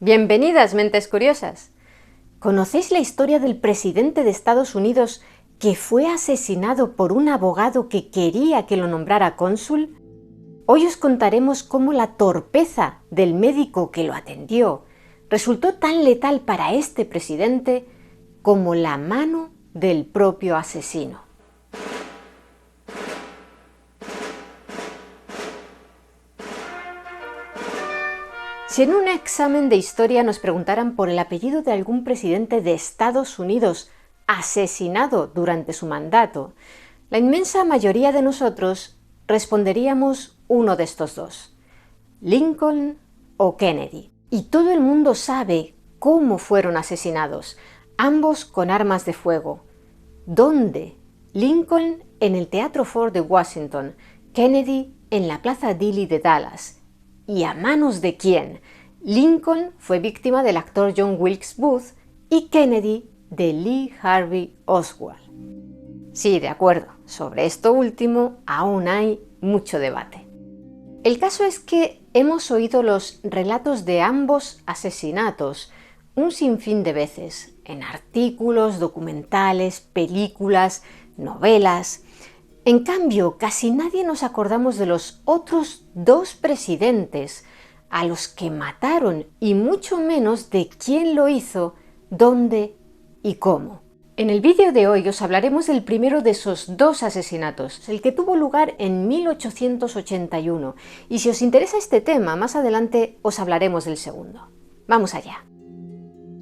Bienvenidas, mentes curiosas. ¿Conocéis la historia del presidente de Estados Unidos que fue asesinado por un abogado que quería que lo nombrara cónsul? Hoy os contaremos cómo la torpeza del médico que lo atendió resultó tan letal para este presidente como la mano del propio asesino. Si en un examen de historia nos preguntaran por el apellido de algún presidente de Estados Unidos asesinado durante su mandato, la inmensa mayoría de nosotros responderíamos uno de estos dos, Lincoln o Kennedy. Y todo el mundo sabe cómo fueron asesinados, ambos con armas de fuego. ¿Dónde? Lincoln en el Teatro Ford de Washington, Kennedy en la Plaza Dilley de Dallas. ¿Y a manos de quién? Lincoln fue víctima del actor John Wilkes Booth y Kennedy de Lee Harvey Oswald. Sí, de acuerdo, sobre esto último aún hay mucho debate. El caso es que hemos oído los relatos de ambos asesinatos un sinfín de veces, en artículos, documentales, películas, novelas. En cambio, casi nadie nos acordamos de los otros dos presidentes a los que mataron y mucho menos de quién lo hizo, dónde y cómo. En el vídeo de hoy os hablaremos del primero de esos dos asesinatos, el que tuvo lugar en 1881, y si os interesa este tema, más adelante os hablaremos del segundo. Vamos allá.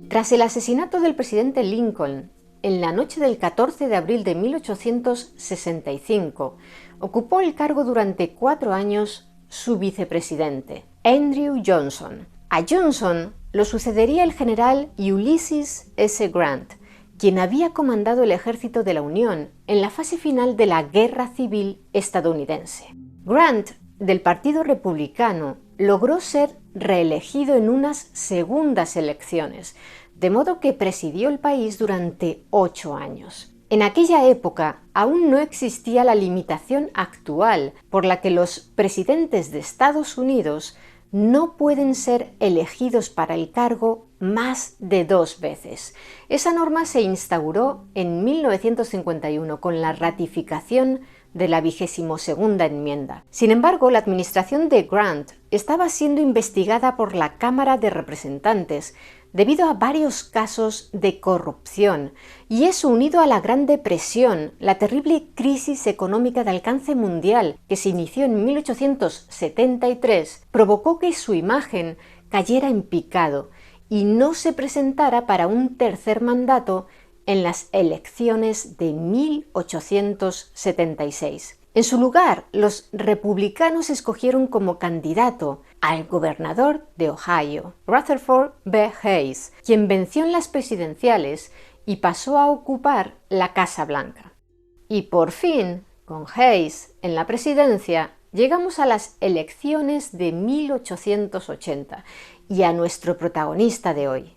Tras el asesinato del presidente Lincoln, en la noche del 14 de abril de 1865, ocupó el cargo durante 4 años su vicepresidente, Andrew Johnson. A Johnson lo sucedería el general Ulysses S. Grant, quien había comandado el ejército de la Unión en la fase final de la Guerra Civil estadounidense. Grant, del Partido Republicano, logró ser reelegido en unas segundas elecciones, de modo que presidió el país durante 8 años. En aquella época aún no existía la limitación actual por la que los presidentes de Estados Unidos no pueden ser elegidos para el cargo más de 2 veces. Esa norma se instauró en 1951 con la ratificación de la 22ª enmienda. Sin embargo, la administración de Grant estaba siendo investigada por la Cámara de Representantes debido a varios casos de corrupción, y eso, unido a la Gran Depresión, la terrible crisis económica de alcance mundial que se inició en 1873, provocó que su imagen cayera en picado y no se presentara para un tercer mandato en las elecciones de 1876. En su lugar, los republicanos escogieron como candidato al gobernador de Ohio, Rutherford B. Hayes, quien venció en las presidenciales y pasó a ocupar la Casa Blanca. Y por fin, con Hayes en la presidencia, llegamos a las elecciones de 1880 y a nuestro protagonista de hoy,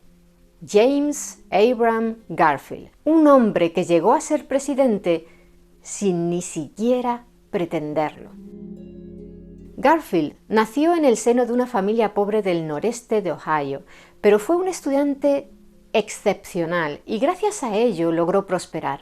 James Abram Garfield, un hombre que llegó a ser presidente sin ni siquiera pretenderlo. Garfield nació en el seno de una familia pobre del noreste de Ohio, pero fue un estudiante excepcional y gracias a ello logró prosperar.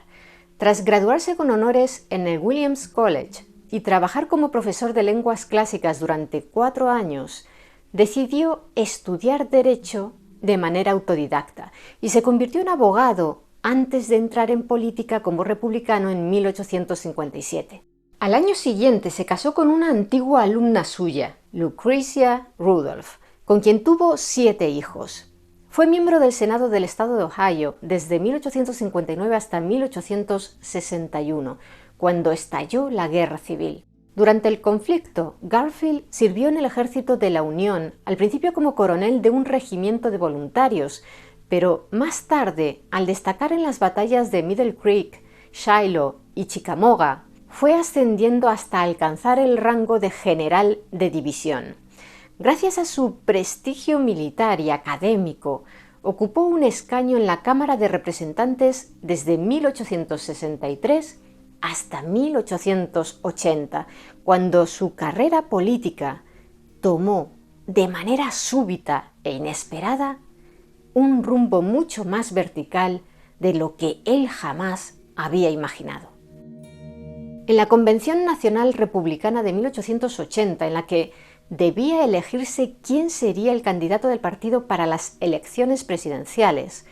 Tras graduarse con honores en el Williams College y trabajar como profesor de lenguas clásicas durante 4 años, decidió estudiar Derecho de manera autodidacta y se convirtió en abogado antes de entrar en política como republicano en 1857. Al año siguiente se casó con una antigua alumna suya, Lucretia Rudolph, con quien tuvo 7 hijos. Fue miembro del Senado del Estado de Ohio desde 1859 hasta 1861, cuando estalló la Guerra Civil. Durante el conflicto, Garfield sirvió en el ejército de la Unión, al principio como coronel de un regimiento de voluntarios, pero más tarde, al destacar en las batallas de Middle Creek, Shiloh y Chickamauga, fue ascendiendo hasta alcanzar el rango de general de división. Gracias a su prestigio militar y académico, ocupó un escaño en la Cámara de Representantes desde 1863 hasta 1880, cuando su carrera política tomó de manera súbita e inesperada, un rumbo mucho más vertical de lo que él jamás había imaginado. En la Convención Nacional Republicana de 1880, en la que debía elegirse quién sería el candidato del partido para las elecciones presidenciales,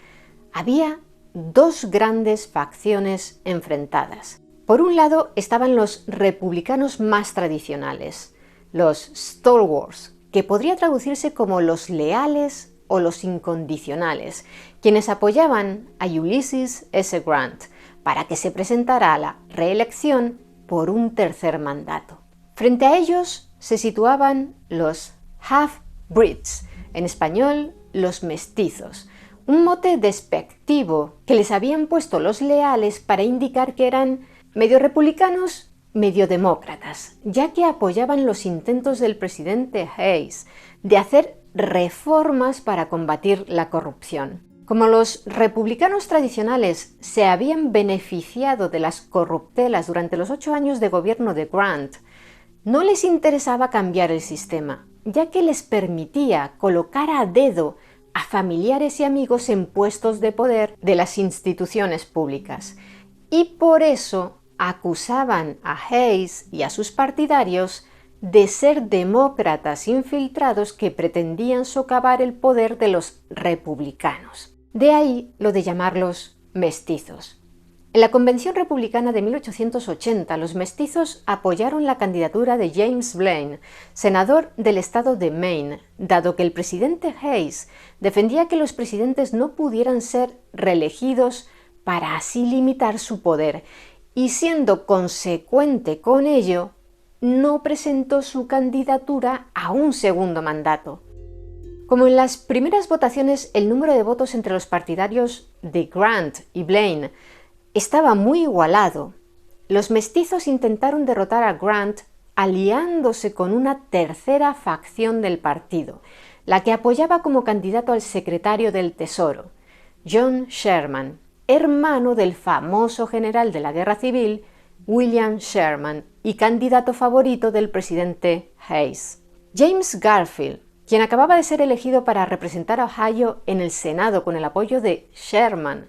había dos grandes facciones enfrentadas. Por un lado estaban los republicanos más tradicionales, los stalwarts, que podría traducirse como los leales o los incondicionales, quienes apoyaban a Ulysses S. Grant para que se presentara a la reelección por un tercer mandato. Frente a ellos se situaban los half-breeds, en español los mestizos, un mote despectivo que les habían puesto los leales para indicar que eran medio republicanos, medio demócratas, ya que apoyaban los intentos del presidente Hayes de hacer reformas para combatir la corrupción. Como los republicanos tradicionales se habían beneficiado de las corruptelas durante los 8 años de gobierno de Grant, no les interesaba cambiar el sistema, ya que les permitía colocar a dedo a familiares y amigos en puestos de poder de las instituciones públicas. Y por eso acusaban a Hayes y a sus partidarios de ser demócratas infiltrados que pretendían socavar el poder de los republicanos. De ahí lo de llamarlos mestizos. En la Convención Republicana de 1880, los mestizos apoyaron la candidatura de James Blaine, senador del estado de Maine, dado que el presidente Hayes defendía que los presidentes no pudieran ser reelegidos para así limitar su poder, y siendo consecuente con ello, no presentó su candidatura a un segundo mandato. Como en las primeras votaciones el número de votos entre los partidarios de Grant y Blaine estaba muy igualado, los mestizos intentaron derrotar a Grant aliándose con una tercera facción del partido, la que apoyaba como candidato al secretario del Tesoro, John Sherman, hermano del famoso general de la Guerra Civil, William Sherman, y candidato favorito del presidente Hayes. James Garfield, quien acababa de ser elegido para representar a Ohio en el Senado con el apoyo de Sherman,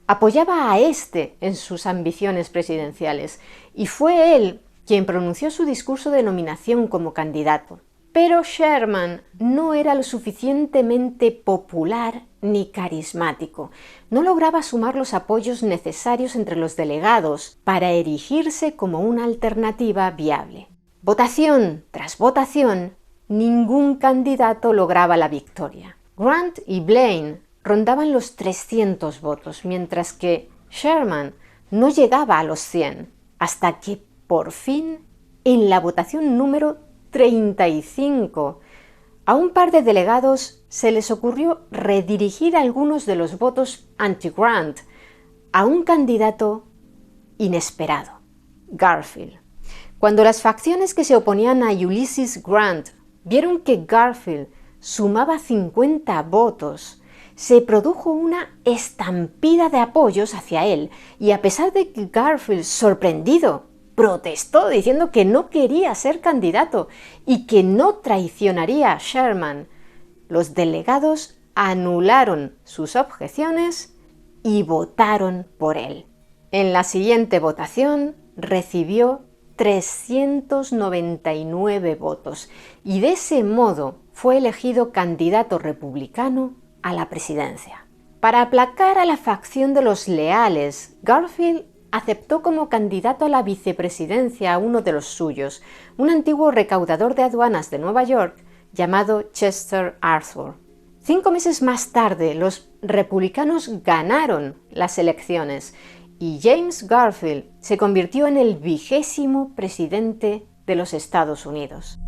apoyaba a este en sus ambiciones presidenciales, y fue él quien pronunció su discurso de nominación como candidato. Pero Sherman no era lo suficientemente popular ni carismático. No lograba sumar los apoyos necesarios entre los delegados para erigirse como una alternativa viable. Votación tras votación, ningún candidato lograba la victoria. Grant y Blaine rondaban los 300 votos, mientras que Sherman no llegaba a los 100, hasta que por fin, en la votación número 35, a un par de delegados se les ocurrió redirigir algunos de los votos anti-Grant a un candidato inesperado, Garfield. Cuando las facciones que se oponían a Ulysses Grant vieron que Garfield sumaba 50 votos, se produjo una estampida de apoyos hacia él, y a pesar de que Garfield, sorprendido, protestó diciendo que no quería ser candidato y que no traicionaría a Sherman, los delegados anularon sus objeciones y votaron por él. En la siguiente votación recibió 399 votos y de ese modo fue elegido candidato republicano a la presidencia. Para aplacar a la facción de los leales, Garfield aceptó como candidato a la vicepresidencia a uno de los suyos, un antiguo recaudador de aduanas de Nueva York llamado Chester Arthur. 5 meses más tarde, los republicanos ganaron las elecciones y James Garfield se convirtió en el 20º presidente de los Estados Unidos.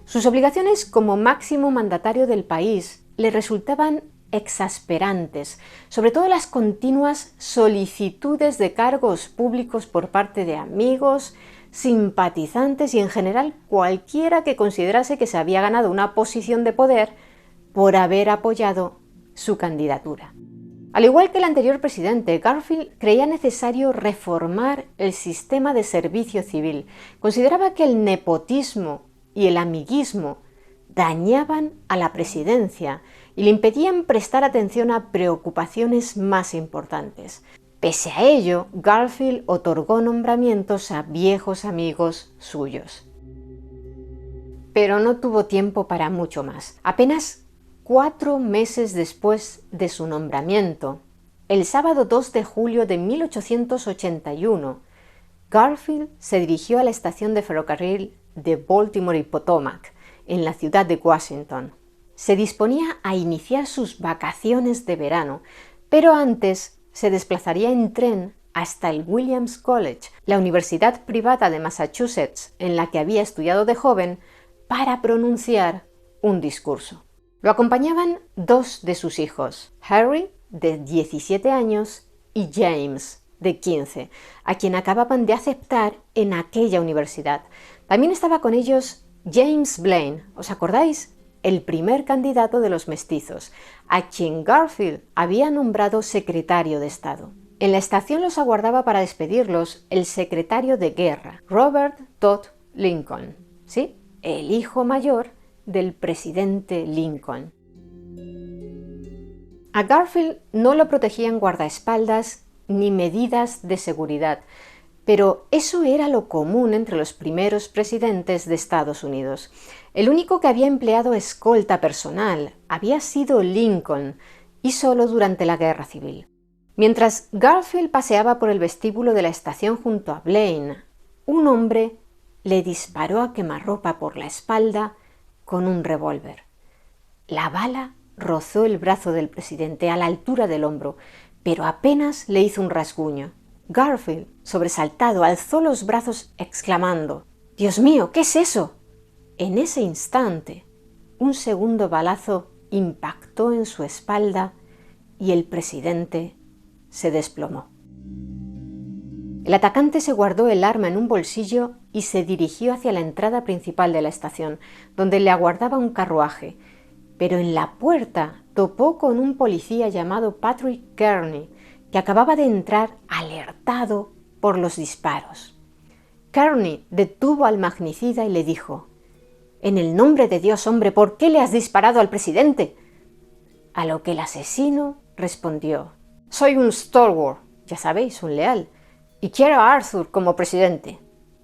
Sus obligaciones como máximo mandatario del país le resultaban exasperantes, sobre todo las continuas solicitudes de cargos públicos por parte de amigos, simpatizantes y en general cualquiera que considerase que se había ganado una posición de poder por haber apoyado su candidatura. Al igual que el anterior presidente, Garfield creía necesario reformar el sistema de servicio civil. Consideraba que el nepotismo y el amiguismo dañaban a la presidencia y le impedían prestar atención a preocupaciones más importantes. Pese a ello, Garfield otorgó nombramientos a viejos amigos suyos. Pero no tuvo tiempo para mucho más. Apenas 4 meses después de su nombramiento, el sábado 2 de julio de 1881, Garfield se dirigió a la estación de ferrocarril de Baltimore y Potomac, en la ciudad de Washington. Se disponía a iniciar sus vacaciones de verano, pero antes se desplazaría en tren hasta el Williams College, la universidad privada de Massachusetts en la que había estudiado de joven, para pronunciar un discurso. Lo acompañaban 2 de sus hijos, Harry, de 17 años, y James, de 15, a quien acababan de aceptar en aquella universidad. También estaba con ellos James Blaine, ¿os acordáis? El primer candidato de los mestizos, a quien Garfield había nombrado secretario de Estado. En la estación los aguardaba para despedirlos el secretario de guerra, Robert Todd Lincoln, ¿sí? El hijo mayor del presidente Lincoln. A Garfield no lo protegían guardaespaldas ni medidas de seguridad, pero eso era lo común entre los primeros presidentes de Estados Unidos. El único que había empleado escolta personal había sido Lincoln, y solo durante la Guerra Civil. Mientras Garfield paseaba por el vestíbulo de la estación junto a Blaine, un hombre le disparó a quemarropa por la espalda con un revólver. La bala rozó el brazo del presidente a la altura del hombro, pero apenas le hizo un rasguño. Garfield, sobresaltado, alzó los brazos exclamando: «¡Dios mío, qué es eso!». En ese instante, un segundo balazo impactó en su espalda y el presidente se desplomó. El atacante se guardó el arma en un bolsillo y se dirigió hacia la entrada principal de la estación, donde le aguardaba un carruaje, pero en la puerta topó con un policía llamado Patrick Kearney, que acababa de entrar alertado por los disparos. Kearney detuvo al magnicida y le dijo: «En el nombre de Dios, hombre, ¿por qué le has disparado al presidente?». A lo que el asesino respondió: «Soy un stalwart, ya sabéis, un leal, y quiero a Arthur como presidente».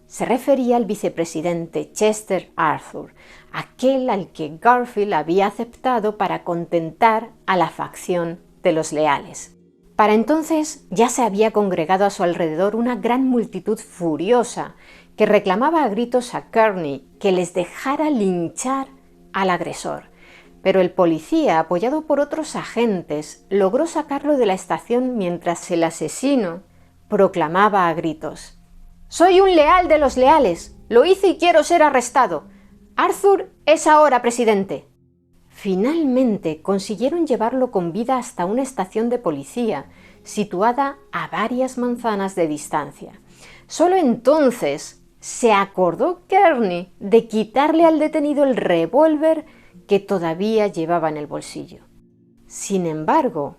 Se refería al vicepresidente Chester Arthur, aquel al que Garfield había aceptado para contentar a la facción de los leales. Para entonces ya se había congregado a su alrededor una gran multitud furiosa que reclamaba a gritos a Kearney que les dejara linchar al agresor. Pero el policía, apoyado por otros agentes, logró sacarlo de la estación mientras el asesino proclamaba a gritos: «Soy un leal de los leales, lo hice y quiero ser arrestado. Arthur es ahora presidente». Finalmente consiguieron llevarlo con vida hasta una estación de policía, situada a varias manzanas de distancia. Solo entonces se acordó Kearney de quitarle al detenido el revólver que todavía llevaba en el bolsillo. Sin embargo,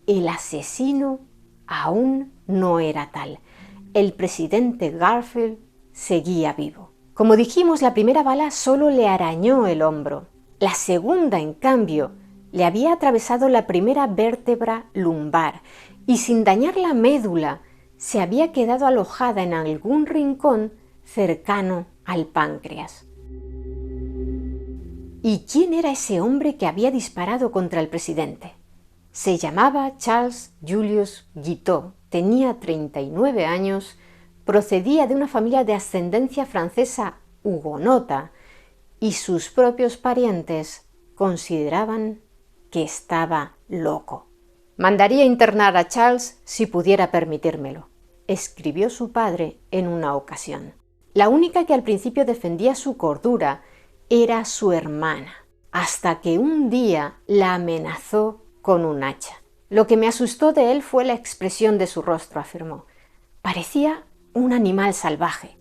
el asesino aún no era tal. El presidente Garfield seguía vivo. Como dijimos, la primera bala solo le arañó el hombro. La segunda, en cambio, le había atravesado la primera vértebra lumbar y, sin dañar la médula, se había quedado alojada en algún rincón cercano al páncreas. ¿Y quién era ese hombre que había disparado contra el presidente? Se llamaba Charles Julius Guiteau, tenía 39 años, procedía de una familia de ascendencia francesa hugonota y sus propios parientes consideraban que estaba loco. «Mandaría internar a Charles si pudiera permitírmelo», escribió su padre en una ocasión. La única que al principio defendía su cordura era su hermana, hasta que un día la amenazó con un hacha. «Lo que me asustó de él fue la expresión de su rostro», afirmó. «Parecía un animal salvaje».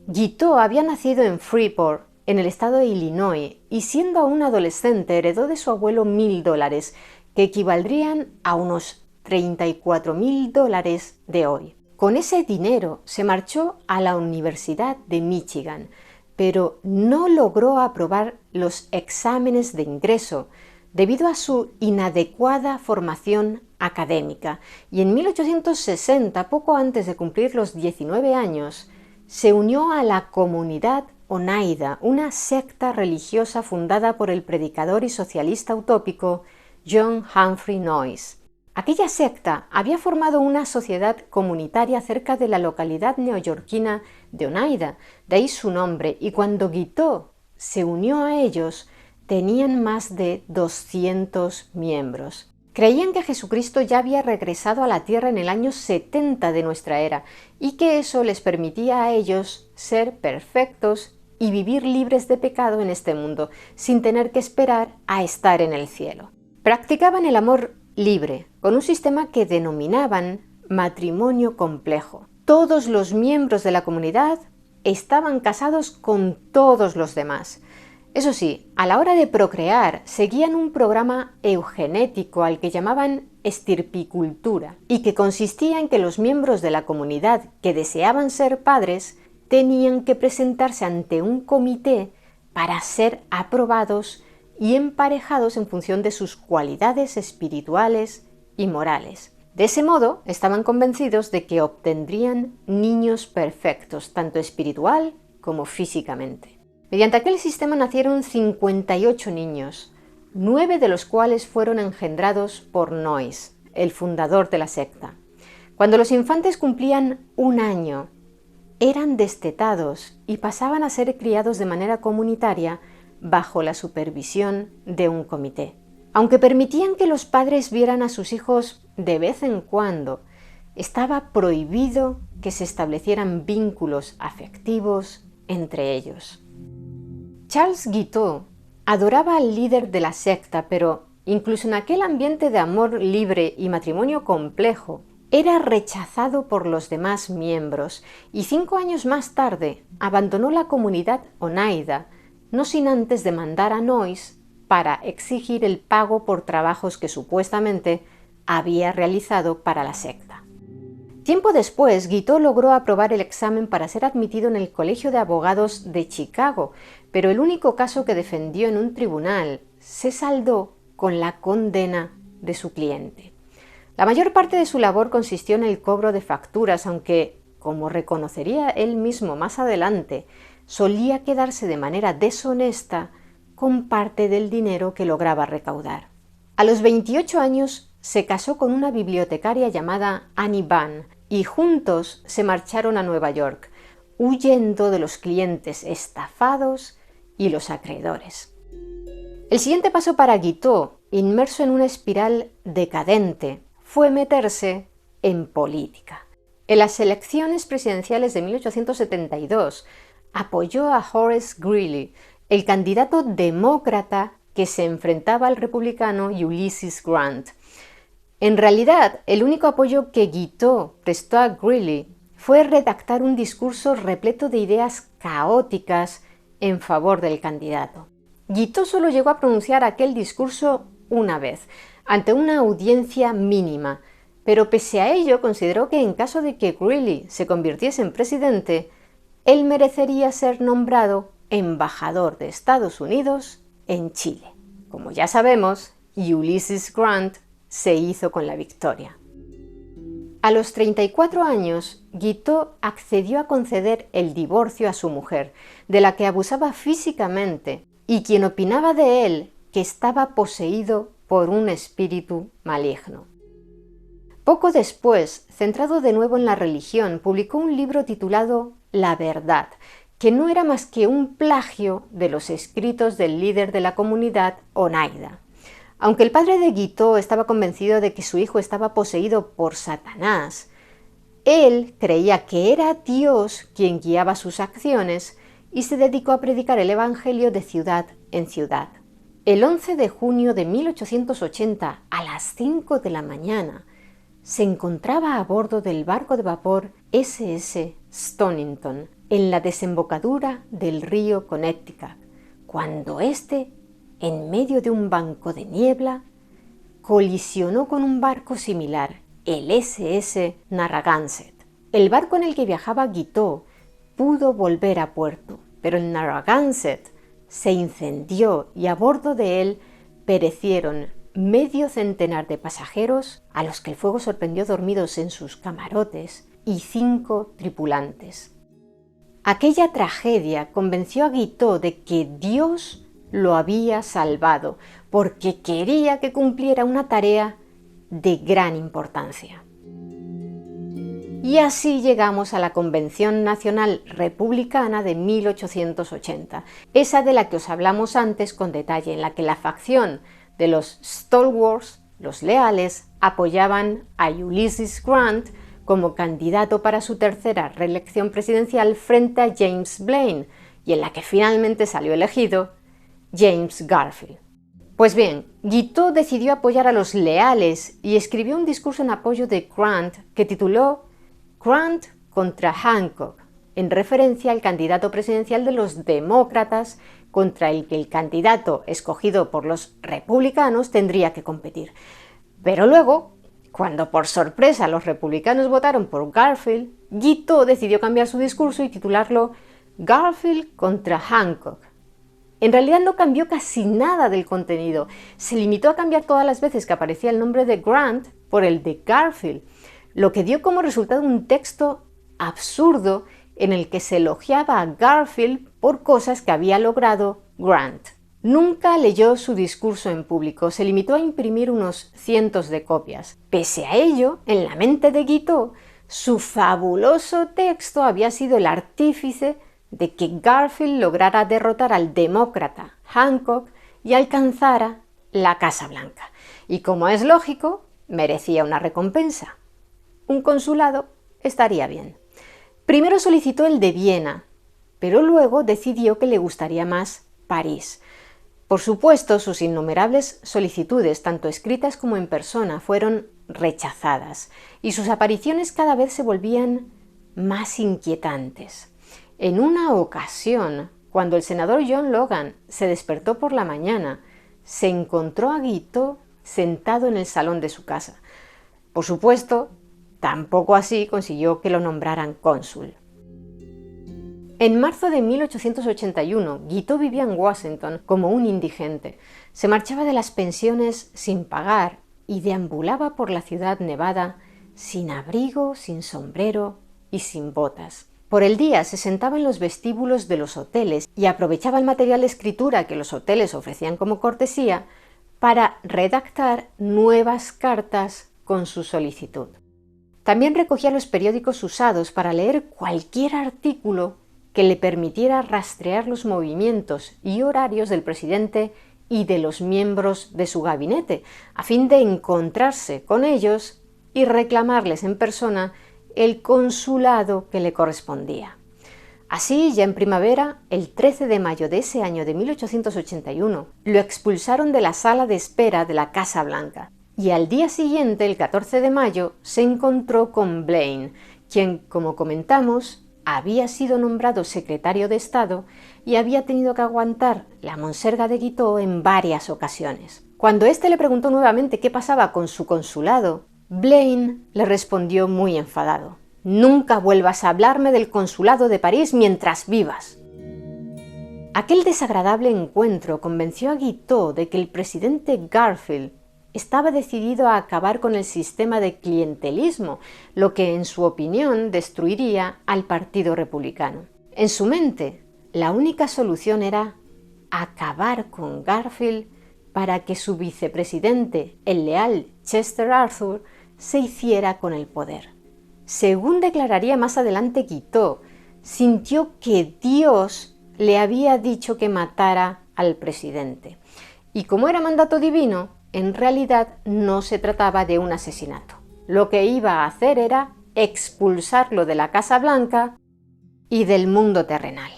Guiteau había nacido en Freeport, en el estado de Illinois, y siendo aún adolescente heredó de su abuelo $1,000, que equivaldrían a unos $34,000 de hoy. Con ese dinero se marchó a la Universidad de Michigan, pero no logró aprobar los exámenes de ingreso debido a su inadecuada formación académica, y en 1860, poco antes de cumplir los 19 años, se unió a la comunidad Oneida, una secta religiosa fundada por el predicador y socialista utópico John Humphrey Noyes. Aquella secta había formado una sociedad comunitaria cerca de la localidad neoyorquina de Oneida, de ahí su nombre, y cuando Guiteau se unió a ellos, tenían más de 200 miembros. Creían que Jesucristo ya había regresado a la tierra en el año 70 de nuestra era y que eso les permitía a ellos ser perfectos y vivir libres de pecado en este mundo, sin tener que esperar a estar en el cielo. Practicaban el amor libre, con un sistema que denominaban matrimonio complejo. Todos los miembros de la comunidad estaban casados con todos los demás. Eso sí, a la hora de procrear, seguían un programa eugenético al que llamaban estirpicultura, y que consistía en que los miembros de la comunidad que deseaban ser padres tenían que presentarse ante un comité para ser aprobados y emparejados en función de sus cualidades espirituales y morales. De ese modo, estaban convencidos de que obtendrían niños perfectos, tanto espiritual como físicamente. Mediante aquel sistema nacieron 58 niños, 9 de los cuales fueron engendrados por Noyes, el fundador de la secta. Cuando los infantes cumplían 1 año, eran destetados y pasaban a ser criados de manera comunitaria bajo la supervisión de un comité. Aunque permitían que los padres vieran a sus hijos de vez en cuando, estaba prohibido que se establecieran vínculos afectivos entre ellos. Charles Guiteau adoraba al líder de la secta, pero incluso en aquel ambiente de amor libre y matrimonio complejo, era rechazado por los demás miembros y 5 años más tarde abandonó la comunidad Oneida, no sin antes demandar a Noyes para exigir el pago por trabajos que supuestamente había realizado para la secta. Tiempo después, Guiteau logró aprobar el examen para ser admitido en el Colegio de Abogados de Chicago, pero el único caso que defendió en un tribunal se saldó con la condena de su cliente. La mayor parte de su labor consistió en el cobro de facturas, aunque, como reconocería él mismo más adelante, solía quedarse de manera deshonesta con parte del dinero que lograba recaudar. A los 28 años se casó con una bibliotecaria llamada Annie Bunn y juntos se marcharon a Nueva York, huyendo de los clientes estafados y los acreedores. El siguiente paso para Guiteau, inmerso en una espiral decadente, fue meterse en política. En las elecciones presidenciales de 1872 apoyó a Horace Greeley, el candidato demócrata que se enfrentaba al republicano Ulysses Grant. En realidad, el único apoyo que Guiteau prestó a Greeley fue redactar un discurso repleto de ideas caóticas en favor del candidato. Guiteau solo llegó a pronunciar aquel discurso una vez, ante una audiencia mínima, pero pese a ello consideró que en caso de que Greeley se convirtiese en presidente, él merecería ser nombrado embajador de Estados Unidos en Chile. Como ya sabemos, Ulysses Grant se hizo con la victoria. A los 34 años, Guiteau accedió a conceder el divorcio a su mujer, de la que abusaba físicamente, y quien opinaba de él que estaba poseído por un espíritu maligno. Poco después, centrado de nuevo en la religión, publicó un libro titulado La Verdad, que no era más que un plagio de los escritos del líder de la comunidad Oneida. Aunque el padre de Guiteau estaba convencido de que su hijo estaba poseído por Satanás, él creía que era Dios quien guiaba sus acciones y se dedicó a predicar el evangelio de ciudad en ciudad. El 11 de junio de 1880, a las 5 de la mañana, se encontraba a bordo del barco de vapor SS Stonington, en la desembocadura del río Connecticut, cuando éste, en medio de un banco de niebla, colisionó con un barco similar, el SS Narragansett. El barco en el que viajaba Guiteau pudo volver a puerto, pero el Narragansett se incendió y a bordo de él perecieron medio centenar de pasajeros, a los que el fuego sorprendió dormidos en sus camarotes, y 5 tripulantes. Aquella tragedia convenció a Guiteau de que Dios lo había salvado, porque quería que cumpliera una tarea de gran importancia. Y así llegamos a la Convención Nacional Republicana de 1880, esa de la que os hablamos antes con detalle, en la que la facción de los Stalwarts, los leales, apoyaban a Ulysses Grant como candidato para su tercera reelección presidencial frente a James Blaine, y en la que finalmente salió elegido James Garfield. Pues bien, Guiteau decidió apoyar a los leales y escribió un discurso en apoyo de Grant que tituló Grant contra Hancock, en referencia al candidato presidencial de los demócratas contra el que el candidato escogido por los republicanos tendría que competir. Pero luego, cuando por sorpresa los republicanos votaron por Garfield, Guiteau decidió cambiar su discurso y titularlo Garfield contra Hancock. En realidad no cambió casi nada del contenido, se limitó a cambiar todas las veces que aparecía el nombre de Grant por el de Garfield, lo que dio como resultado un texto absurdo en el que se elogiaba a Garfield por cosas que había logrado Grant. Nunca leyó su discurso en público, se limitó a imprimir unos cientos de copias. Pese a ello, en la mente de Guiteau, su fabuloso texto había sido el artífice de que Garfield lograra derrotar al demócrata Hancock y alcanzara la Casa Blanca. Y como es lógico, merecía una recompensa. Un consulado estaría bien. Primero solicitó el de Viena, pero luego decidió que le gustaría más París. Por supuesto, sus innumerables solicitudes, tanto escritas como en persona, fueron rechazadas, y sus apariciones cada vez se volvían más inquietantes. En una ocasión, cuando el senador John Logan se despertó por la mañana, se encontró a Guiteau sentado en el salón de su casa. Por supuesto, tampoco así consiguió que lo nombraran cónsul. En marzo de 1881, Guiteau vivía en Washington como un indigente. Se marchaba de las pensiones sin pagar y deambulaba por la ciudad nevada sin abrigo, sin sombrero y sin botas. Por el día se sentaba en los vestíbulos de los hoteles y aprovechaba el material de escritura que los hoteles ofrecían como cortesía para redactar nuevas cartas con su solicitud. También recogía los periódicos usados para leer cualquier artículo que le permitiera rastrear los movimientos y horarios del presidente y de los miembros de su gabinete, a fin de encontrarse con ellos y reclamarles en persona el consulado que le correspondía. Así, ya en primavera, el 13 de mayo de ese año de 1881, lo expulsaron de la sala de espera de la Casa Blanca, y al día siguiente, el 14 de mayo, se encontró con Blaine, quien, como comentamos, había sido nombrado secretario de Estado y había tenido que aguantar la monserga de Guiteau en varias ocasiones. Cuando éste le preguntó nuevamente qué pasaba con su consulado, Blaine le respondió muy enfadado: «Nunca vuelvas a hablarme del consulado de París mientras vivas». Aquel desagradable encuentro convenció a Guiteau de que el presidente Garfield estaba decidido a acabar con el sistema de clientelismo, lo que, en su opinión, destruiría al Partido Republicano. En su mente, la única solución era acabar con Garfield para que su vicepresidente, el leal Chester Arthur, se hiciera con el poder. Según declararía más adelante Guiteau, sintió que Dios le había dicho que matara al presidente. Y como era mandato divino, en realidad no se trataba de un asesinato. Lo que iba a hacer era expulsarlo de la Casa Blanca y del mundo terrenal.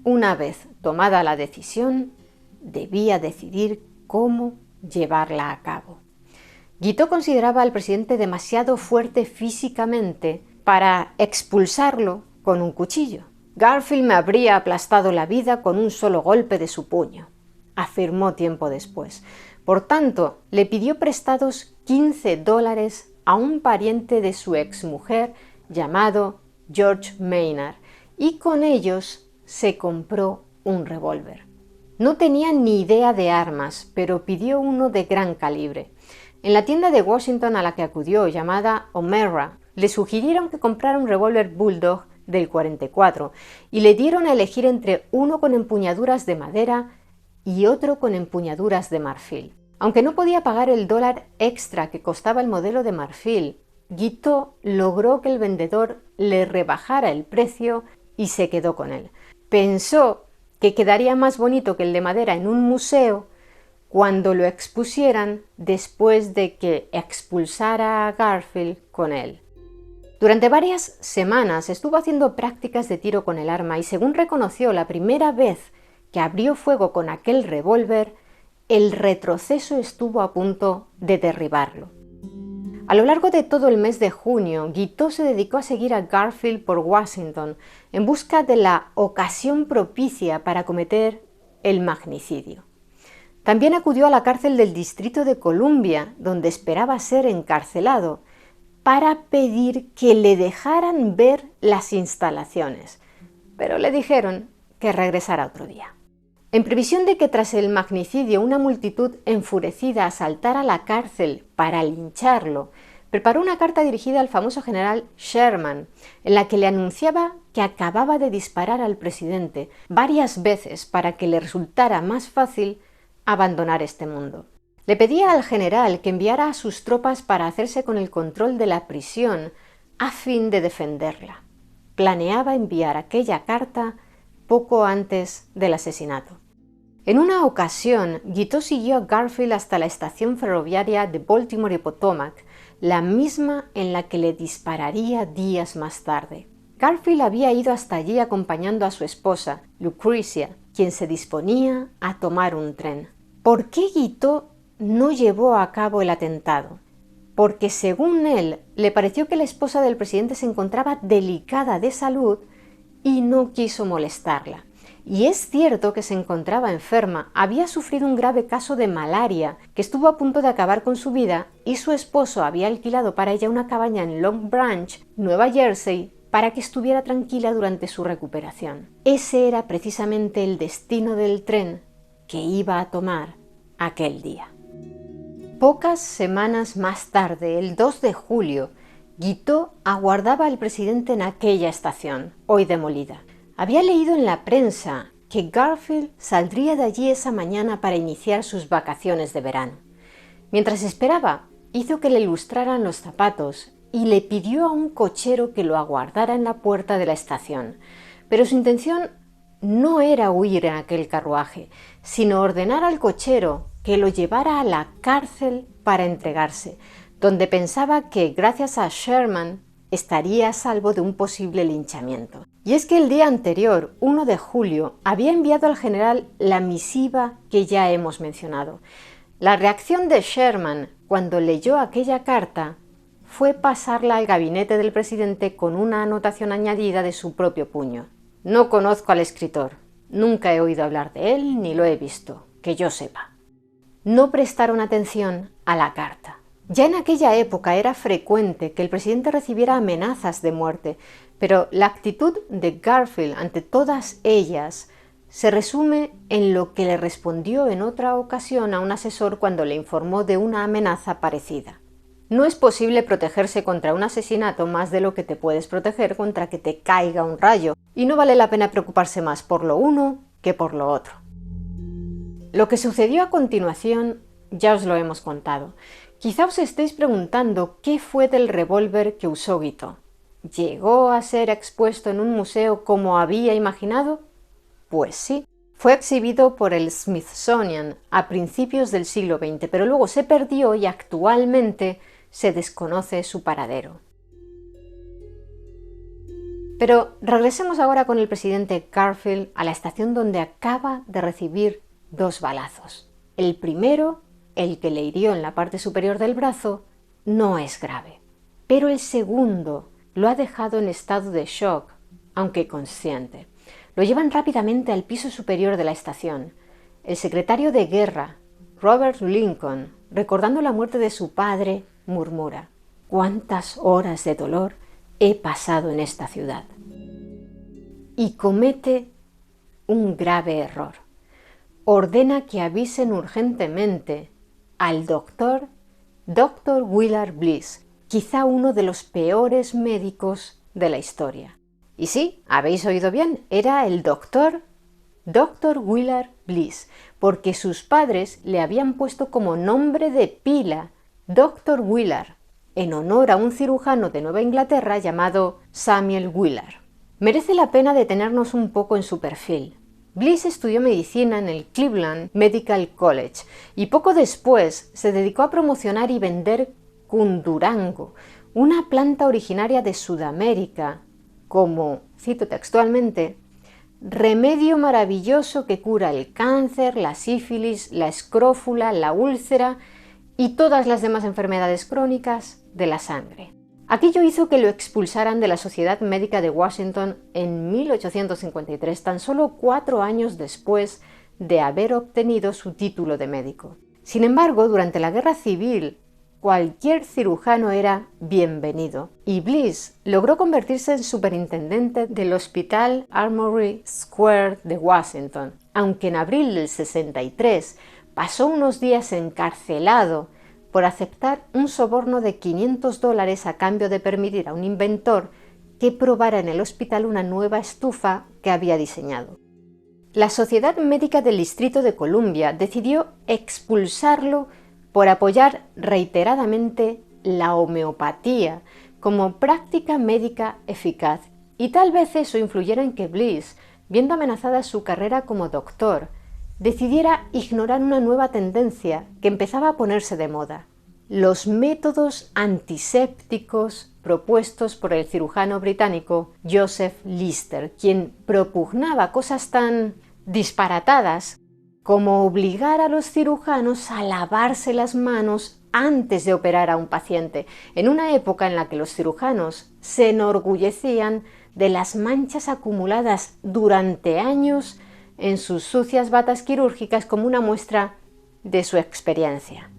Una vez tomada la decisión, debía decidir cómo llevarla a cabo. Guiteau consideraba al presidente demasiado fuerte físicamente para expulsarlo con un cuchillo. «Garfield me habría aplastado la vida con un solo golpe de su puño», afirmó tiempo después. Por tanto, le pidió prestados $15 a un pariente de su exmujer llamado George Maynard, y con ellos se compró un revólver. No tenía ni idea de armas, pero pidió uno de gran calibre. En la tienda de Washington a la que acudió, llamada O'Meara, le sugirieron que comprara un revólver Bulldog del 44 y le dieron a elegir entre uno con empuñaduras de madera y otro con empuñaduras de marfil. Aunque no podía pagar el $1 extra que costaba el modelo de marfil, Guiteau logró que el vendedor le rebajara el precio y se quedó con él. Pensó que quedaría más bonito que el de madera en un museo cuando lo expusieran después de que expulsara a Garfield con él. Durante varias semanas estuvo haciendo prácticas de tiro con el arma y, según reconoció la primera vez que abrió fuego con aquel revólver, el retroceso estuvo a punto de derribarlo. A lo largo de todo el mes de junio, Guiteau se dedicó a seguir a Garfield por Washington en busca de la ocasión propicia para cometer el magnicidio. También acudió a la cárcel del Distrito de Columbia, donde esperaba ser encarcelado, para pedir que le dejaran ver las instalaciones, pero le dijeron que regresara otro día. En previsión de que tras el magnicidio una multitud enfurecida asaltara la cárcel para lincharlo, preparó una carta dirigida al famoso general Sherman, en la que le anunciaba que acababa de disparar al presidente varias veces para que le resultara más fácil abandonar este mundo. Le pedía al general que enviara a sus tropas para hacerse con el control de la prisión a fin de defenderla. Planeaba enviar aquella carta poco antes del asesinato. En una ocasión, Guiteau siguió a Garfield hasta la estación ferroviaria de Baltimore y Potomac, la misma en la que le dispararía días más tarde. Garfield había ido hasta allí acompañando a su esposa, Lucretia, quien se disponía a tomar un tren. ¿Por qué Guiteau no llevó a cabo el atentado? Porque, según él, le pareció que la esposa del presidente se encontraba delicada de salud y no quiso molestarla. Y es cierto que se encontraba enferma, había sufrido un grave caso de malaria que estuvo a punto de acabar con su vida, y su esposo había alquilado para ella una cabaña en Long Branch, Nueva Jersey, para que estuviera tranquila durante su recuperación. Ese era precisamente el destino del tren que iba a tomar aquel día. Pocas semanas más tarde, el 2 de julio, Guiteau aguardaba al presidente en aquella estación, hoy demolida. Había leído en la prensa que Garfield saldría de allí esa mañana para iniciar sus vacaciones de verano. Mientras esperaba, hizo que le lustraran los zapatos y le pidió a un cochero que lo aguardara en la puerta de la estación. Pero su intención no era huir en aquel carruaje, sino ordenar al cochero que lo llevara a la cárcel para entregarse, donde pensaba que, gracias a Sherman, estaría a salvo de un posible linchamiento. Y es que el día anterior, 1 de julio, había enviado al general la misiva que ya hemos mencionado. La reacción de Sherman cuando leyó aquella carta fue pasarla al gabinete del presidente con una anotación añadida de su propio puño. No conozco al escritor, nunca he oído hablar de él ni lo he visto, que yo sepa. No prestaron atención a la carta. Ya en aquella época era frecuente que el presidente recibiera amenazas de muerte, pero la actitud de Garfield ante todas ellas se resume en lo que le respondió en otra ocasión a un asesor cuando le informó de una amenaza parecida. No es posible protegerse contra un asesinato más de lo que te puedes proteger contra que te caiga un rayo, y no vale la pena preocuparse más por lo uno que por lo otro. Lo que sucedió a continuación ya os lo hemos contado. Quizá os estéis preguntando qué fue del revólver que usó Guiteau. ¿Llegó a ser expuesto en un museo como había imaginado? Pues sí. Fue exhibido por el Smithsonian a principios del siglo XX, pero luego se perdió y actualmente se desconoce su paradero. Pero regresemos ahora con el presidente Garfield a la estación donde acaba de recibir 2 balazos. El primero, el que le hirió en la parte superior del brazo, no es grave, pero el segundo lo ha dejado en estado de shock, aunque consciente. Lo llevan rápidamente al piso superior de la estación. El secretario de Guerra, Robert Lincoln, recordando la muerte de su padre, murmura: «¿Cuántas horas de dolor he pasado en esta ciudad?». Y comete un grave error. Ordena que avisen urgentemente al Dr. Willard Bliss, quizá uno de los peores médicos de la historia. Y sí, habéis oído bien, era el Dr. Willard Bliss, porque sus padres le habían puesto como nombre de pila Dr. Willard, en honor a un cirujano de Nueva Inglaterra llamado Samuel Willard. Merece la pena detenernos un poco en su perfil. Bliss estudió medicina en el Cleveland Medical College y poco después se dedicó a promocionar y vender cundurango, una planta originaria de Sudamérica, como, cito textualmente, remedio maravilloso que cura el cáncer, la sífilis, la escrófula, la úlcera y todas las demás enfermedades crónicas de la sangre. Aquello hizo que lo expulsaran de la Sociedad Médica de Washington en 1853, tan solo 4 años después de haber obtenido su título de médico. Sin embargo, durante la Guerra Civil, cualquier cirujano era bienvenido, y Bliss logró convertirse en superintendente del Hospital Armory Square de Washington, aunque en abril del 63 pasó unos días encarcelado por aceptar un soborno de $500 a cambio de permitir a un inventor que probara en el hospital una nueva estufa que había diseñado. La Sociedad Médica del Distrito de Columbia decidió expulsarlo por apoyar reiteradamente la homeopatía como práctica médica eficaz, y tal vez eso influyera en que Bliss, viendo amenazada su carrera como doctor, decidiera ignorar una nueva tendencia que empezaba a ponerse de moda: los métodos antisépticos propuestos por el cirujano británico Joseph Lister, quien propugnaba cosas tan disparatadas como obligar a los cirujanos a lavarse las manos antes de operar a un paciente, en una época en la que los cirujanos se enorgullecían de las manchas acumuladas durante años en sus sucias batas quirúrgicas como una muestra de su experiencia.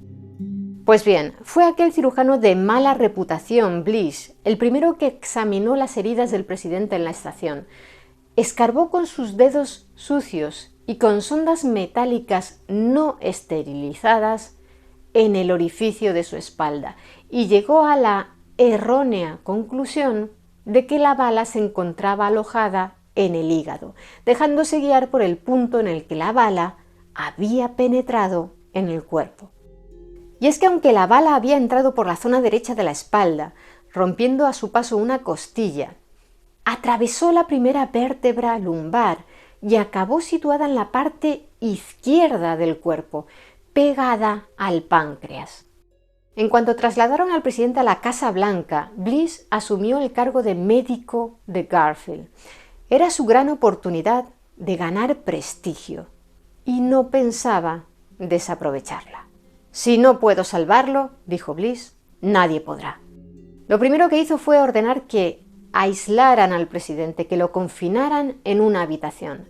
Pues bien, fue aquel cirujano de mala reputación, Bliss, el primero que examinó las heridas del presidente en la estación. Escarbó con sus dedos sucios y con sondas metálicas no esterilizadas en el orificio de su espalda y llegó a la errónea conclusión de que la bala se encontraba alojada en el hígado, dejándose guiar por el punto en el que la bala había penetrado en el cuerpo. Y es que aunque la bala había entrado por la zona derecha de la espalda, rompiendo a su paso una costilla, atravesó la primera vértebra lumbar y acabó situada en la parte izquierda del cuerpo, pegada al páncreas. En cuanto trasladaron al presidente a la Casa Blanca, Bliss asumió el cargo de médico de Garfield. Era su gran oportunidad de ganar prestigio y no pensaba desaprovecharla. «Si no puedo salvarlo», dijo Bliss, «nadie podrá». Lo primero que hizo fue ordenar que aislaran al presidente, que lo confinaran en una habitación.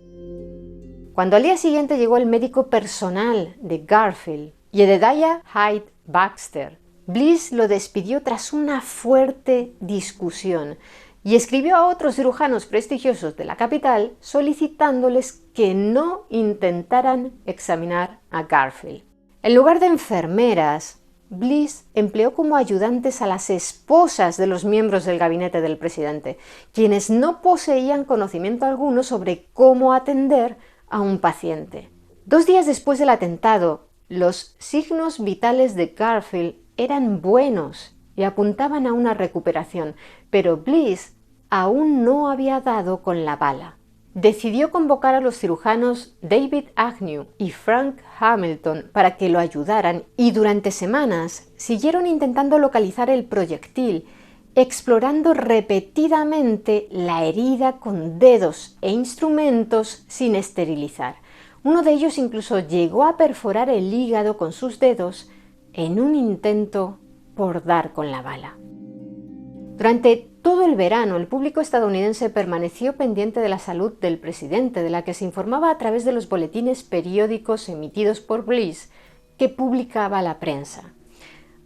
Cuando al día siguiente llegó el médico personal de Garfield, Jedediah Hyde Baxter, Bliss lo despidió tras una fuerte discusión y escribió a otros cirujanos prestigiosos de la capital solicitándoles que no intentaran examinar a Garfield. En lugar de enfermeras, Bliss empleó como ayudantes a las esposas de los miembros del gabinete del presidente, quienes no poseían conocimiento alguno sobre cómo atender a un paciente. 2 días después del atentado, los signos vitales de Garfield eran buenos y apuntaban a una recuperación, pero Bliss aún no había dado con la bala. Decidió convocar a los cirujanos David Agnew y Frank Hamilton para que lo ayudaran y durante semanas siguieron intentando localizar el proyectil, explorando repetidamente la herida con dedos e instrumentos sin esterilizar. Uno de ellos incluso llegó a perforar el hígado con sus dedos en un intento por dar con la bala. Durante todo el verano, el público estadounidense permaneció pendiente de la salud del presidente, de la que se informaba a través de los boletines periódicos emitidos por Bliss que publicaba la prensa.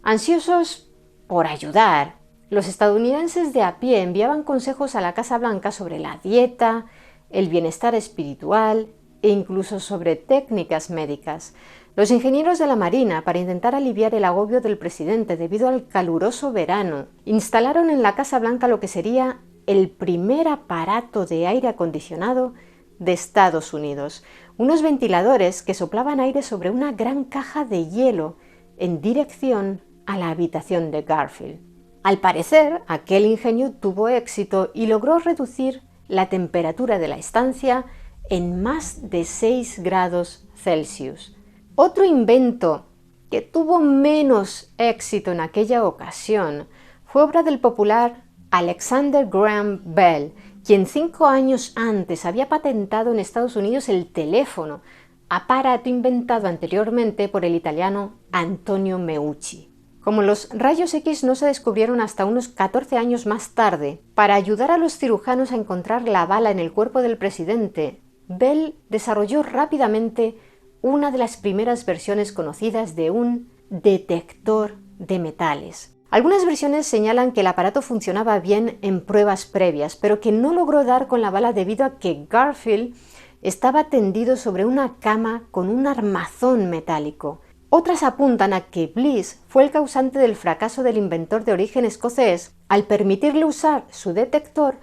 Ansiosos por ayudar, los estadounidenses de a pie enviaban consejos a la Casa Blanca sobre la dieta, el bienestar espiritual e incluso sobre técnicas médicas. Los ingenieros de la Marina, para intentar aliviar el agobio del presidente debido al caluroso verano, instalaron en la Casa Blanca lo que sería el primer aparato de aire acondicionado de Estados Unidos, unos ventiladores que soplaban aire sobre una gran caja de hielo en dirección a la habitación de Garfield. Al parecer, aquel ingenio tuvo éxito y logró reducir la temperatura de la estancia en más de 6 grados Celsius. Otro invento que tuvo menos éxito en aquella ocasión fue obra del popular Alexander Graham Bell, quien 5 años antes había patentado en Estados Unidos el teléfono, aparato inventado anteriormente por el italiano Antonio Meucci. Como los rayos X no se descubrieron hasta unos 14 años más tarde, para ayudar a los cirujanos a encontrar la bala en el cuerpo del presidente, Bell desarrolló rápidamente una de las primeras versiones conocidas de un detector de metales. Algunas versiones señalan que el aparato funcionaba bien en pruebas previas, pero que no logró dar con la bala debido a que Garfield estaba tendido sobre una cama con un armazón metálico. Otras apuntan a que Bliss fue el causante del fracaso del inventor de origen escocés al permitirle usar su detector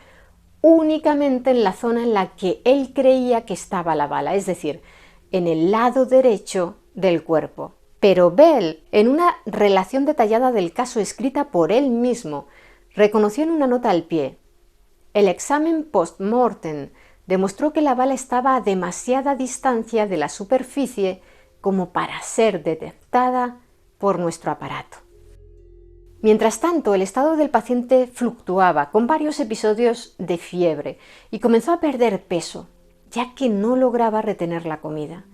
únicamente en la zona en la que él creía que estaba la bala, es decir, en el lado derecho del cuerpo. Pero Bell, en una relación detallada del caso escrita por él mismo, reconoció en una nota al pie: el examen post-mortem demostró que la bala estaba a demasiada distancia de la superficie como para ser detectada por nuestro aparato. Mientras tanto, el estado del paciente fluctuaba, con varios episodios de fiebre, y comenzó a perder peso, ya que no lograba retener la comida.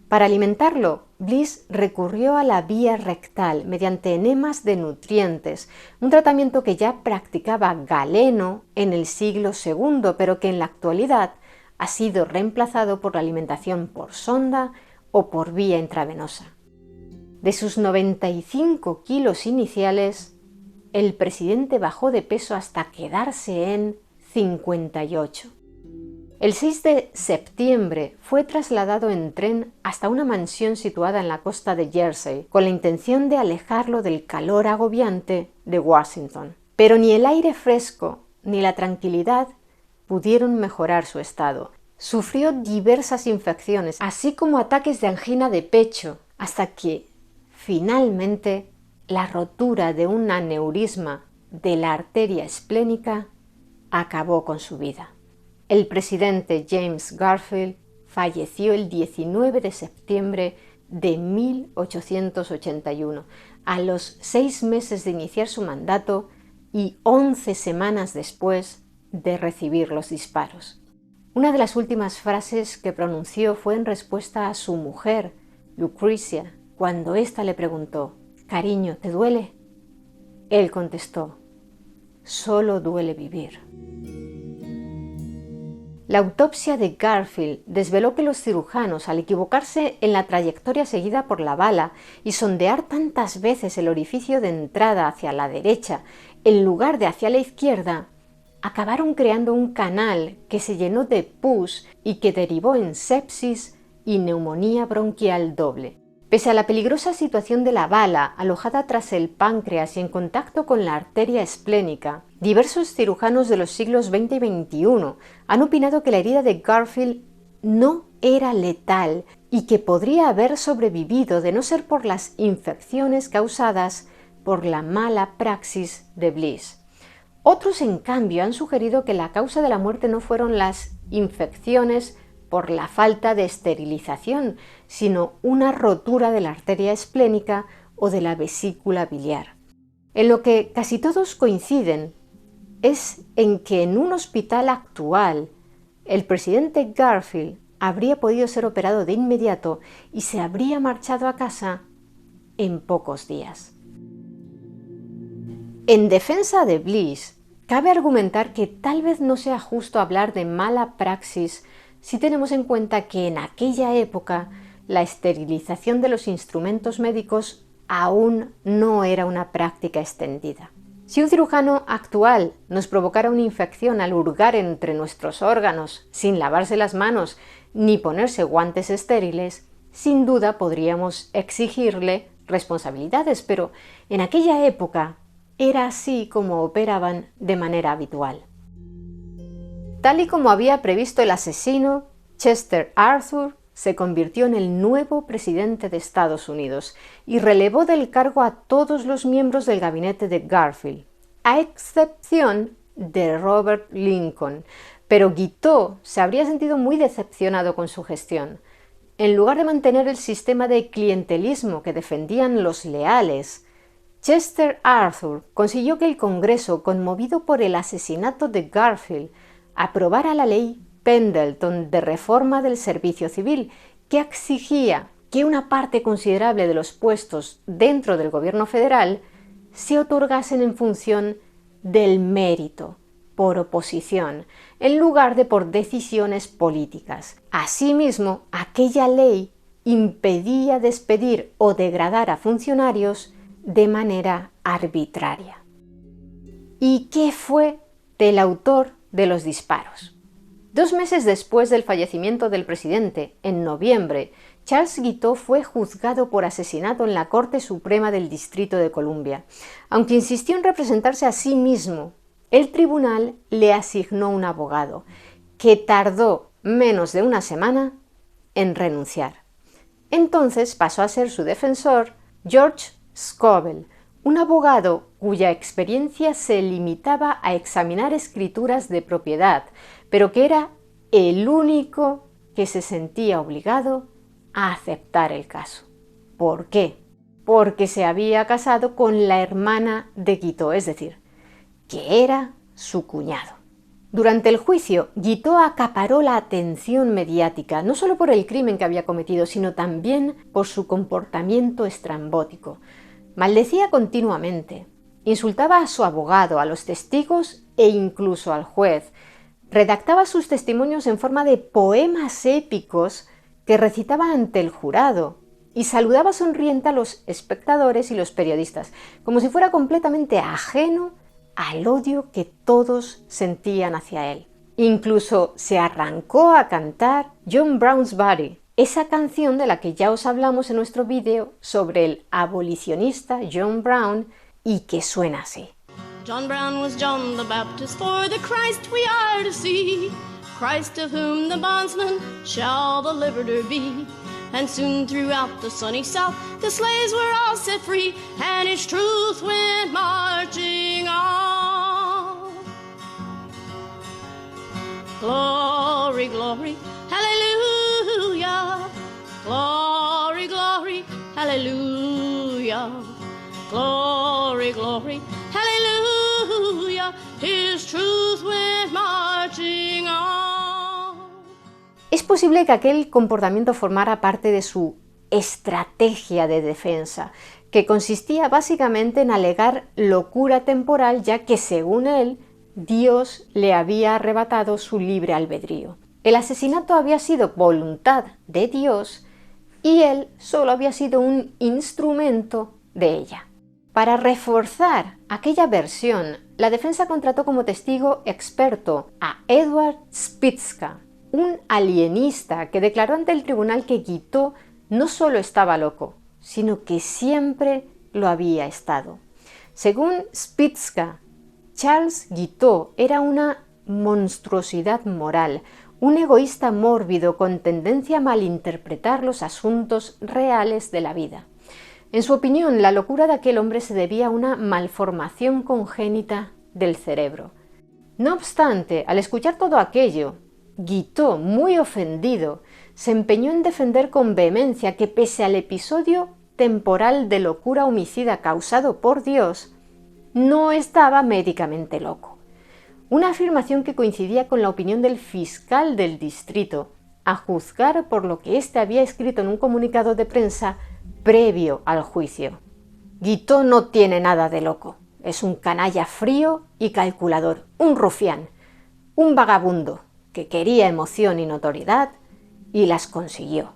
Para alimentarlo, Bliss recurrió a la vía rectal mediante enemas de nutrientes, un tratamiento que ya practicaba Galeno en el siglo II, pero que en la actualidad ha sido reemplazado por la alimentación por sonda o por vía intravenosa. De sus 95 kilos iniciales, el presidente bajó de peso hasta quedarse en 58. El 6 de septiembre fue trasladado en tren hasta una mansión situada en la costa de Jersey, con la intención de alejarlo del calor agobiante de Washington. Pero ni el aire fresco ni la tranquilidad pudieron mejorar su estado. Sufrió diversas infecciones, así como ataques de angina de pecho, hasta que, finalmente, la rotura de un aneurisma de la arteria esplénica acabó con su vida. El presidente James Garfield falleció el 19 de septiembre de 1881, a los 6 meses de iniciar su mandato y 11 semanas después de recibir los disparos. Una de las últimas frases que pronunció fue en respuesta a su mujer, Lucrecia, cuando ésta le preguntó: «Cariño, ¿te duele?». Él contestó: «Solo duele vivir». La autopsia de Garfield desveló que los cirujanos, al equivocarse en la trayectoria seguida por la bala y sondear tantas veces el orificio de entrada hacia la derecha en lugar de hacia la izquierda, acabaron creando un canal que se llenó de pus y que derivó en sepsis y neumonía bronquial doble. Pese a la peligrosa situación de la bala, alojada tras el páncreas y en contacto con la arteria esplénica, diversos cirujanos de los siglos XX y XXI han opinado que la herida de Garfield no era letal y que podría haber sobrevivido de no ser por las infecciones causadas por la mala praxis de Bliss. Otros, en cambio, han sugerido que la causa de la muerte no fueron las infecciones por la falta de esterilización, sino una rotura de la arteria esplénica o de la vesícula biliar. En lo que casi todos coinciden es en que en un hospital actual el presidente Garfield habría podido ser operado de inmediato y se habría marchado a casa en pocos días. En defensa de Bliss, cabe argumentar que tal vez no sea justo hablar de mala praxis si tenemos en cuenta que en aquella época la esterilización de los instrumentos médicos aún no era una práctica extendida. Si un cirujano actual nos provocara una infección al hurgar entre nuestros órganos sin lavarse las manos ni ponerse guantes estériles, sin duda podríamos exigirle responsabilidades, pero en aquella época era así como operaban de manera habitual. Tal y como había previsto el asesino, Chester Arthur se convirtió en el nuevo presidente de Estados Unidos y relevó del cargo a todos los miembros del gabinete de Garfield, a excepción de Robert Lincoln. Pero Guiteau se habría sentido muy decepcionado con su gestión. En lugar de mantener el sistema de clientelismo que defendían los leales, Chester Arthur consiguió que el Congreso, conmovido por el asesinato de Garfield, aprobara la ley Pendleton de reforma del servicio civil, que exigía que una parte considerable de los puestos dentro del gobierno federal se otorgasen en función del mérito, por oposición, en lugar de por decisiones políticas. Asimismo, aquella ley impedía despedir o degradar a funcionarios de manera arbitraria. ¿Y qué fue del autor de los disparos? 2 meses después del fallecimiento del presidente, en noviembre, Charles Guiteau fue juzgado por asesinato en la Corte Suprema del Distrito de Columbia. Aunque insistió en representarse a sí mismo, el tribunal le asignó un abogado, que tardó menos de una semana en renunciar. Entonces pasó a ser su defensor George Scoville, un abogado cuya experiencia se limitaba a examinar escrituras de propiedad, pero que era el único que se sentía obligado a aceptar el caso. ¿Por qué? Porque se había casado con la hermana de Guiteau, es decir, que era su cuñado. Durante el juicio, Guiteau acaparó la atención mediática, no solo por el crimen que había cometido, sino también por su comportamiento estrambótico. Maldecía continuamente, insultaba a su abogado, a los testigos e incluso al juez. Redactaba sus testimonios en forma de poemas épicos que recitaba ante el jurado y saludaba sonriente a los espectadores y los periodistas, como si fuera completamente ajeno al odio que todos sentían hacia él. Incluso se arrancó a cantar John Brown's Body, esa canción de la que ya os hablamos en nuestro vídeo sobre el abolicionista John Brown y que suena así. John Brown was John the Baptist, for the Christ we are to see, Christ of whom the bondsman shall the liberator be. And soon throughout the sunny South the slaves were all set free, and his truth went marching on. Glory, glory, hallelujah. Glory, glory, hallelujah. Glory, glory, hallelujah. His truth went marching on. Es posible que aquel comportamiento formara parte de su estrategia de defensa, que consistía básicamente en alegar locura temporal, ya que, según él, Dios le había arrebatado su libre albedrío. El asesinato había sido voluntad de Dios y él solo había sido un instrumento de ella. Para reforzar aquella versión, la defensa contrató como testigo experto a Edward Spitzka, un alienista que declaró ante el tribunal que Guiteau no solo estaba loco, sino que siempre lo había estado. Según Spitzka, Charles Guiteau era una monstruosidad moral, un egoísta mórbido con tendencia a malinterpretar los asuntos reales de la vida. En su opinión, la locura de aquel hombre se debía a una malformación congénita del cerebro. No obstante, al escuchar todo aquello, Guiteau, muy ofendido, se empeñó en defender con vehemencia que, pese al episodio temporal de locura homicida causado por Dios, no estaba médicamente loco. Una afirmación que coincidía con la opinión del fiscal del distrito, a juzgar por lo que éste había escrito en un comunicado de prensa previo al juicio. Guiteau no tiene nada de loco. Es un canalla frío y calculador, un rufián, un vagabundo que quería emoción y notoriedad y las consiguió.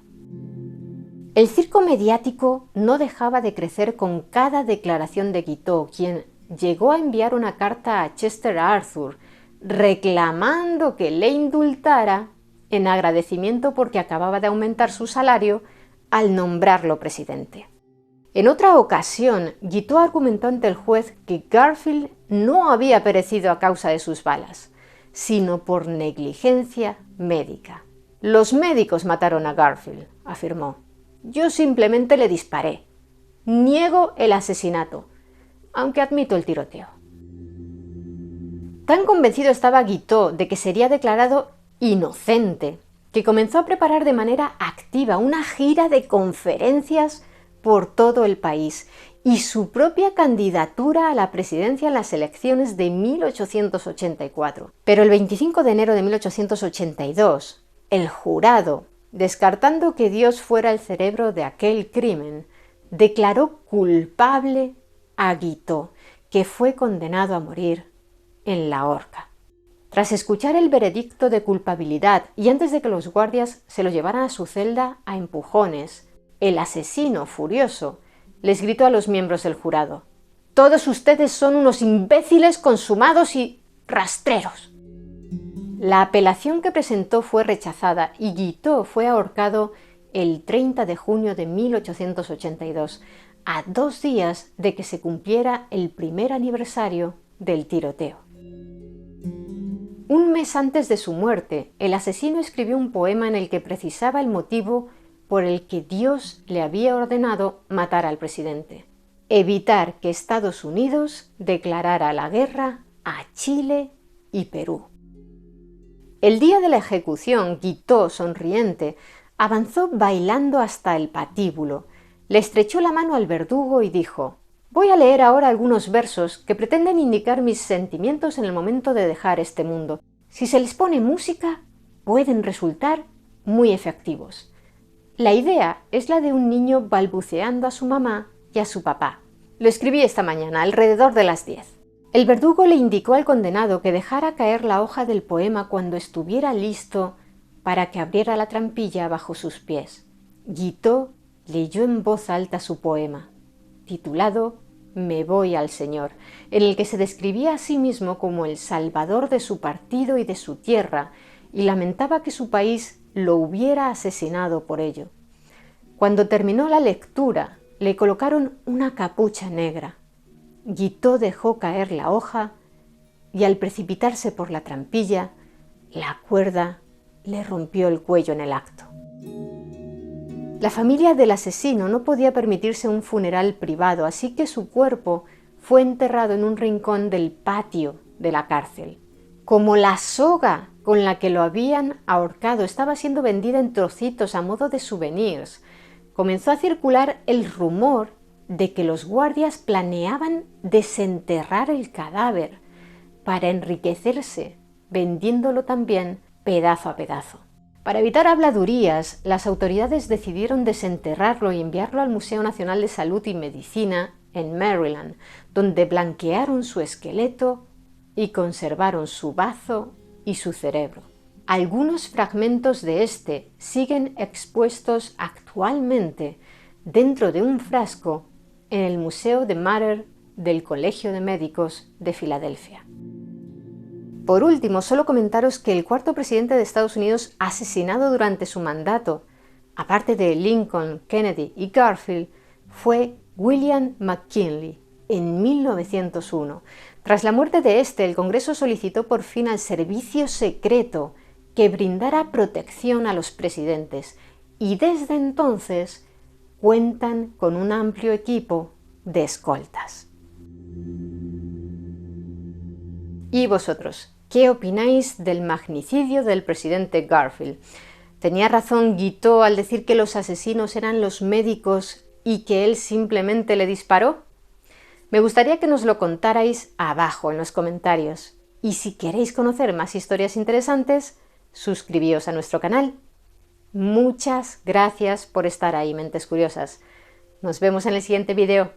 El circo mediático no dejaba de crecer con cada declaración de Guiteau, quien llegó a enviar una carta a Chester Arthur reclamando que le indultara en agradecimiento porque acababa de aumentar su salario al nombrarlo presidente. En otra ocasión, Guiteau argumentó ante el juez que Garfield no había perecido a causa de sus balas, sino por negligencia médica. Los médicos mataron a Garfield, afirmó. Yo simplemente le disparé. Niego el asesinato, aunque admito el tiroteo. Tan convencido estaba Guiteau de que sería declarado inocente, que comenzó a preparar de manera activa una gira de conferencias por todo el país y su propia candidatura a la presidencia en las elecciones de 1884. Pero el 25 de enero de 1882, el jurado, descartando que Dios fuera el cerebro de aquel crimen, declaró culpable a Guiteau, que fue condenado a morir en la horca. Tras escuchar el veredicto de culpabilidad y antes de que los guardias se lo llevaran a su celda a empujones, el asesino, furioso, les gritó a los miembros del jurado: «Todos ustedes son unos imbéciles consumados y rastreros». La apelación que presentó fue rechazada y Guiteau fue ahorcado el 30 de junio de 1882, a 2 días de que se cumpliera el primer aniversario del tiroteo. Un mes antes de su muerte, el asesino escribió un poema en el que precisaba el motivo por el que Dios le había ordenado matar al presidente: evitar que Estados Unidos declarara la guerra a Chile y Perú. El día de la ejecución, Guiteau, sonriente, avanzó bailando hasta el patíbulo, le estrechó la mano al verdugo y dijo: «Voy a leer ahora algunos versos que pretenden indicar mis sentimientos en el momento de dejar este mundo. Si se les pone música, pueden resultar muy efectivos. La idea es la de un niño balbuceando a su mamá y a su papá. Lo escribí esta mañana, alrededor de las 10». El verdugo le indicó al condenado que dejara caer la hoja del poema cuando estuviera listo para que abriera la trampilla bajo sus pies. Guiteau leyó en voz alta su poema, titulado «Me voy al Señor», en el que se describía a sí mismo como el salvador de su partido y de su tierra, y lamentaba que su país lo hubiera asesinado por ello. Cuando terminó la lectura, le colocaron una capucha negra. Guiteau dejó caer la hoja y al precipitarse por la trampilla, la cuerda le rompió el cuello en el acto. La familia del asesino no podía permitirse un funeral privado, así que su cuerpo fue enterrado en un rincón del patio de la cárcel. Como la soga con la que lo habían ahorcado estaba siendo vendida en trocitos a modo de souvenirs, comenzó a circular el rumor de que los guardias planeaban desenterrar el cadáver para enriquecerse, vendiéndolo también pedazo a pedazo. Para evitar habladurías, las autoridades decidieron desenterrarlo y enviarlo al Museo Nacional de Salud y Medicina en Maryland, donde blanquearon su esqueleto y conservaron su bazo y su cerebro. Algunos fragmentos de este siguen expuestos actualmente dentro de un frasco en el Museo de Mater del Colegio de Médicos de Filadelfia. Por último, solo comentaros que el cuarto presidente de Estados Unidos asesinado durante su mandato, aparte de Lincoln, Kennedy y Garfield, fue William McKinley en 1901. Tras la muerte de este, el Congreso solicitó por fin al servicio secreto que brindara protección a los presidentes y desde entonces cuentan con un amplio equipo de escoltas. ¿Y vosotros? ¿Qué opináis del magnicidio del presidente Garfield? ¿Tenía razón Guiteau al decir que los asesinos eran los médicos y que él simplemente le disparó? Me gustaría que nos lo contarais abajo en los comentarios. Y si queréis conocer más historias interesantes, suscribíos a nuestro canal. Muchas gracias por estar ahí, mentes curiosas. Nos vemos en el siguiente video.